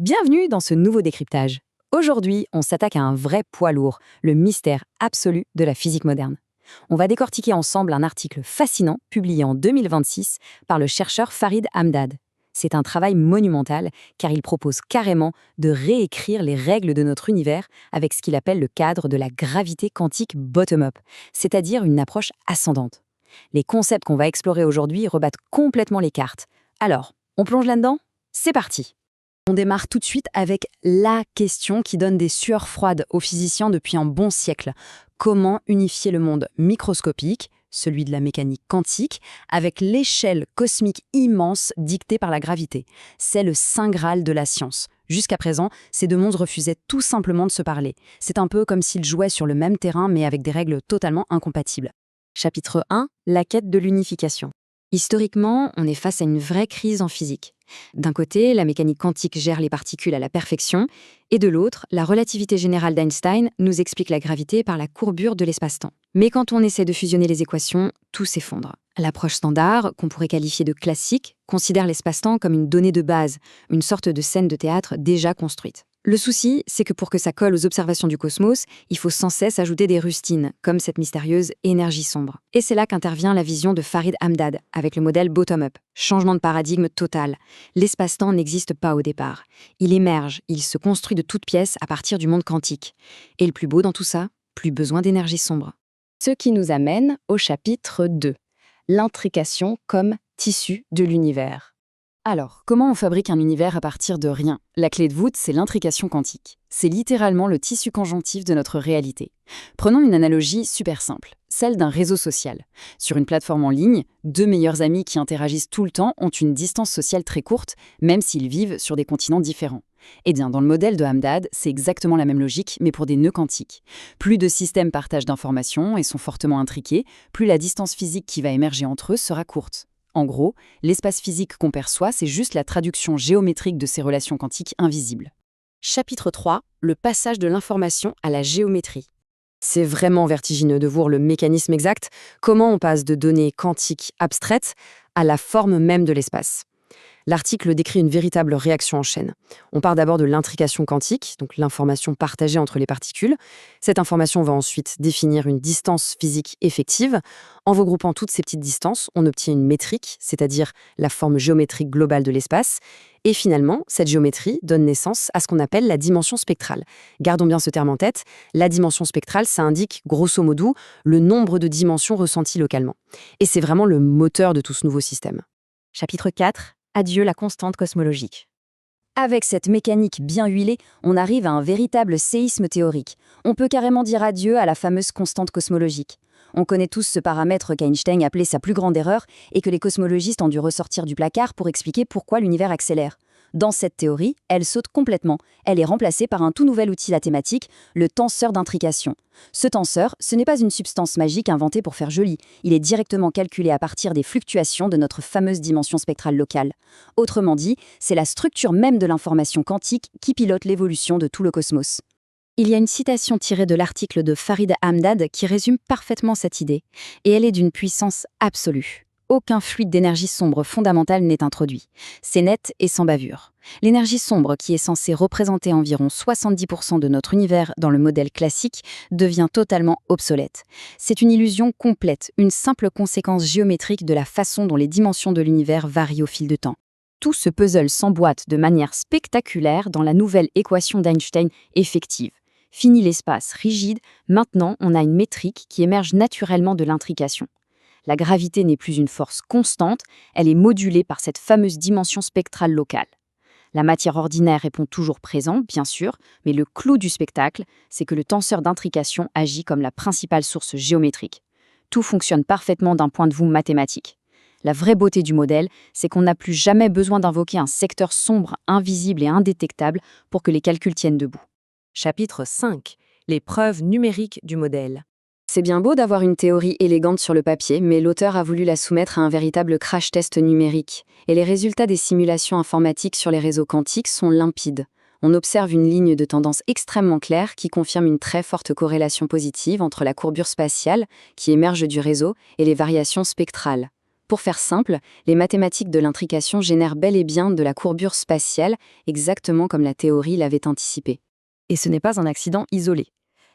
Bienvenue dans ce nouveau décryptage. Aujourd'hui, on s'attaque à un vrai poids lourd, le mystère absolu de la physique moderne. On va décortiquer ensemble un article fascinant publié en 2026 par le chercheur Farid Hamdad. C'est un travail monumental car il propose carrément de réécrire les règles de notre univers avec ce qu'il appelle le cadre de la gravité quantique bottom-up, c'est-à-dire une approche ascendante. Les concepts qu'on va explorer aujourd'hui rebattent complètement les cartes. Alors, on plonge là-dedans ? C'est parti! On démarre tout de suite avec la question qui donne des sueurs froides aux physiciens depuis un bon siècle. Comment unifier le monde microscopique, celui de la mécanique quantique, avec l'échelle cosmique immense dictée par la gravité? C'est le saint graal de la science. Jusqu'à présent, ces deux mondes refusaient tout simplement de se parler. C'est un peu comme s'ils jouaient sur le même terrain mais avec des règles totalement incompatibles. Chapitre 1. La quête de l'unification. Historiquement, on est face à une vraie crise en physique. D'un côté, la mécanique quantique gère les particules à la perfection, et de l'autre, la relativité générale d'Einstein nous explique la gravité par la courbure de l'espace-temps. Mais quand on essaie de fusionner les équations, tout s'effondre. L'approche standard, qu'on pourrait qualifier de classique, considère l'espace-temps comme une donnée de base, une sorte de scène de théâtre déjà construite. Le souci, c'est que pour que ça colle aux observations du cosmos, il faut sans cesse ajouter des rustines, comme cette mystérieuse énergie sombre. Et c'est là qu'intervient la vision de Farid Hamdad, avec le modèle bottom-up. Changement de paradigme total. L'espace-temps n'existe pas au départ. Il émerge, il se construit de toutes pièces à partir du monde quantique. Et le plus beau dans tout ça, plus besoin d'énergie sombre. Ce qui nous amène au chapitre 2. L'intrication comme tissu de l'univers. Alors, comment on fabrique un univers à partir de rien ? La clé de voûte, c'est l'intrication quantique. C'est littéralement le tissu conjonctif de notre réalité. Prenons une analogie super simple, celle d'un réseau social. Sur une plateforme en ligne, deux meilleurs amis qui interagissent tout le temps ont une distance sociale très courte, même s'ils vivent sur des continents différents. Eh bien, dans le modèle de Hamdad, c'est exactement la même logique, mais pour des nœuds quantiques. Plus de systèmes partagent d'informations et sont fortement intriqués, plus la distance physique qui va émerger entre eux sera courte. En gros, l'espace physique qu'on perçoit, c'est juste la traduction géométrique de ces relations quantiques invisibles. Chapitre 3. Le passage de l'information à la géométrie. C'est vraiment vertigineux de voir le mécanisme exact, comment on passe de données quantiques abstraites à la forme même de l'espace. L'article décrit une véritable réaction en chaîne. On part d'abord de l'intrication quantique, donc l'information partagée entre les particules. Cette information va ensuite définir une distance physique effective. En regroupant toutes ces petites distances, on obtient une métrique, c'est-à-dire la forme géométrique globale de l'espace. Et finalement, cette géométrie donne naissance à ce qu'on appelle la dimension spectrale. Gardons bien ce terme en tête. La dimension spectrale, ça indique, grosso modo, le nombre de dimensions ressenties localement. Et c'est vraiment le moteur de tout ce nouveau système. Chapitre 4. Adieu la constante cosmologique. Avec cette mécanique bien huilée, on arrive à un véritable séisme théorique. On peut carrément dire adieu à la fameuse constante cosmologique. On connaît tous ce paramètre qu'Einstein appelait sa plus grande erreur et que les cosmologistes ont dû ressortir du placard pour expliquer pourquoi l'univers accélère. Dans cette théorie, elle saute complètement. Elle est remplacée par un tout nouvel outil mathématique, le tenseur d'intrication. Ce tenseur, ce n'est pas une substance magique inventée pour faire joli. Il est directement calculé à partir des fluctuations de notre fameuse dimension spectrale locale. Autrement dit, c'est la structure même de l'information quantique qui pilote l'évolution de tout le cosmos. Il y a une citation tirée de l'article de Farid Hamdad qui résume parfaitement cette idée, et elle est d'une puissance absolue. Aucun fluide d'énergie sombre fondamentale n'est introduit. C'est net et sans bavure. L'énergie sombre, qui est censée représenter environ 70% de notre univers dans le modèle classique, devient totalement obsolète. C'est une illusion complète, une simple conséquence géométrique de la façon dont les dimensions de l'univers varient au fil du temps. Tout ce puzzle s'emboîte de manière spectaculaire dans la nouvelle équation d'Einstein effective. Fini l'espace rigide, maintenant on a une métrique qui émerge naturellement de l'intrication. La gravité n'est plus une force constante, elle est modulée par cette fameuse dimension spectrale locale. La matière ordinaire répond toujours présent, bien sûr, mais le clou du spectacle, c'est que le tenseur d'intrication agit comme la principale source géométrique. Tout fonctionne parfaitement d'un point de vue mathématique. La vraie beauté du modèle, c'est qu'on n'a plus jamais besoin d'invoquer un secteur sombre, invisible et indétectable pour que les calculs tiennent debout. Chapitre 5. Les preuves numériques du modèle. C'est bien beau d'avoir une théorie élégante sur le papier, mais l'auteur a voulu la soumettre à un véritable crash test numérique. Et les résultats des simulations informatiques sur les réseaux quantiques sont limpides. On observe une ligne de tendance extrêmement claire qui confirme une très forte corrélation positive entre la courbure spatiale qui émerge du réseau et les variations spectrales. Pour faire simple, les mathématiques de l'intrication génèrent bel et bien de la courbure spatiale, exactement comme la théorie l'avait anticipé. Et ce n'est pas un accident isolé.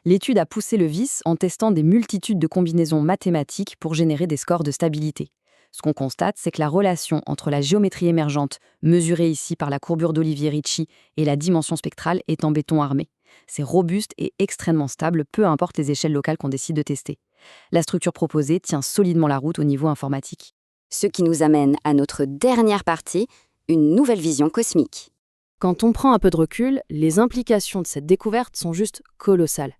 L'étude a poussé le vice en testant des multitudes de combinaisons mathématiques pour générer des scores de stabilité. Ce qu'on constate, c'est que la relation entre la géométrie émergente, mesurée ici par la courbure d'Olivier-Ricci, et la dimension spectrale est en béton armé. C'est robuste et extrêmement stable, peu importe les échelles locales qu'on décide de tester. La structure proposée tient solidement la route au niveau informatique. Ce qui nous amène à notre dernière partie, une nouvelle vision cosmique. Quand on prend un peu de recul, les implications de cette découverte sont juste colossales.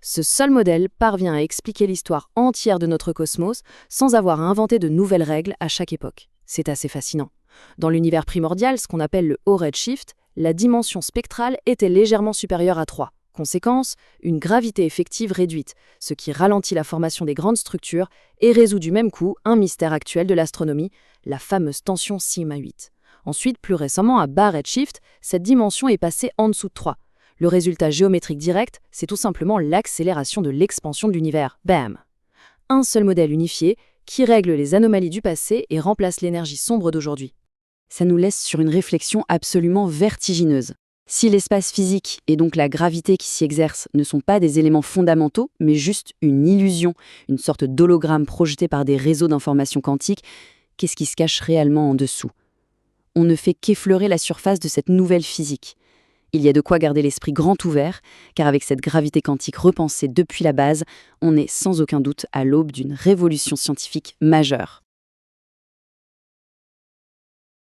Ce seul modèle parvient à expliquer l'histoire entière de notre cosmos sans avoir à inventer de nouvelles règles à chaque époque. C'est assez fascinant. Dans l'univers primordial, ce qu'on appelle le haut redshift, la dimension spectrale était légèrement supérieure à 3. Conséquence, une gravité effective réduite, ce qui ralentit la formation des grandes structures et résout du même coup un mystère actuel de l'astronomie, la fameuse tension sigma 8. Ensuite, plus récemment, à bas redshift, cette dimension est passée en dessous de 3. Le résultat géométrique direct, c'est tout simplement l'accélération de l'expansion de l'univers. Bam! Un seul modèle unifié qui règle les anomalies du passé et remplace l'énergie sombre d'aujourd'hui. Ça nous laisse sur une réflexion absolument vertigineuse. Si l'espace physique et donc la gravité qui s'y exerce ne sont pas des éléments fondamentaux, mais juste une illusion, une sorte d'hologramme projeté par des réseaux d'informations quantiques, qu'est-ce qui se cache réellement en dessous? On ne fait qu'effleurer la surface de cette nouvelle physique. Il y a de quoi garder l'esprit grand ouvert, car avec cette gravité quantique repensée depuis la base, on est sans aucun doute à l'aube d'une révolution scientifique majeure.